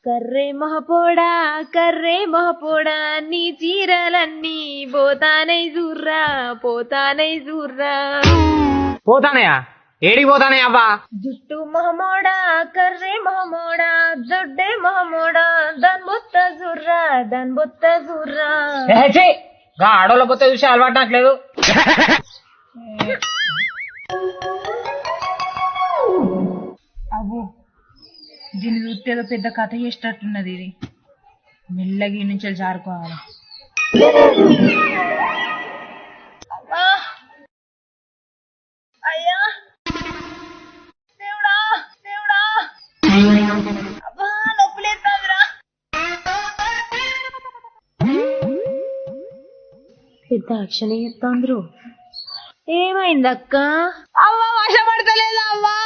కర్రే మహపోడా నీ చీరలన్నీ పోతానై జూర్రా పోతానయా? ఏడికి పోతానే అవ్వా? జుట్టు మహమోడా కర్రే మహమోడా జొడ్డే మహమోడా దాని బొత్త జుర్రా ఆడోళ్ళ పోతే చూసి అలవాటు నాకలేదు. అవ్వు దీన్ని చూస్తే ఏదో పెద్ద కథ చేసేటట్టున్నది. ఇది మెల్లగా ఈ నుంచి జారుకోవాలి. అయ్యా దేవుడా దేవుడా అబ్బా నొప్పులేస్తాదిరా. పెద్ద యాక్షన్ చేస్తాండ్రు. ఏమైందక్క? అవ్వ వర్షపడతలేదా అవ్వా?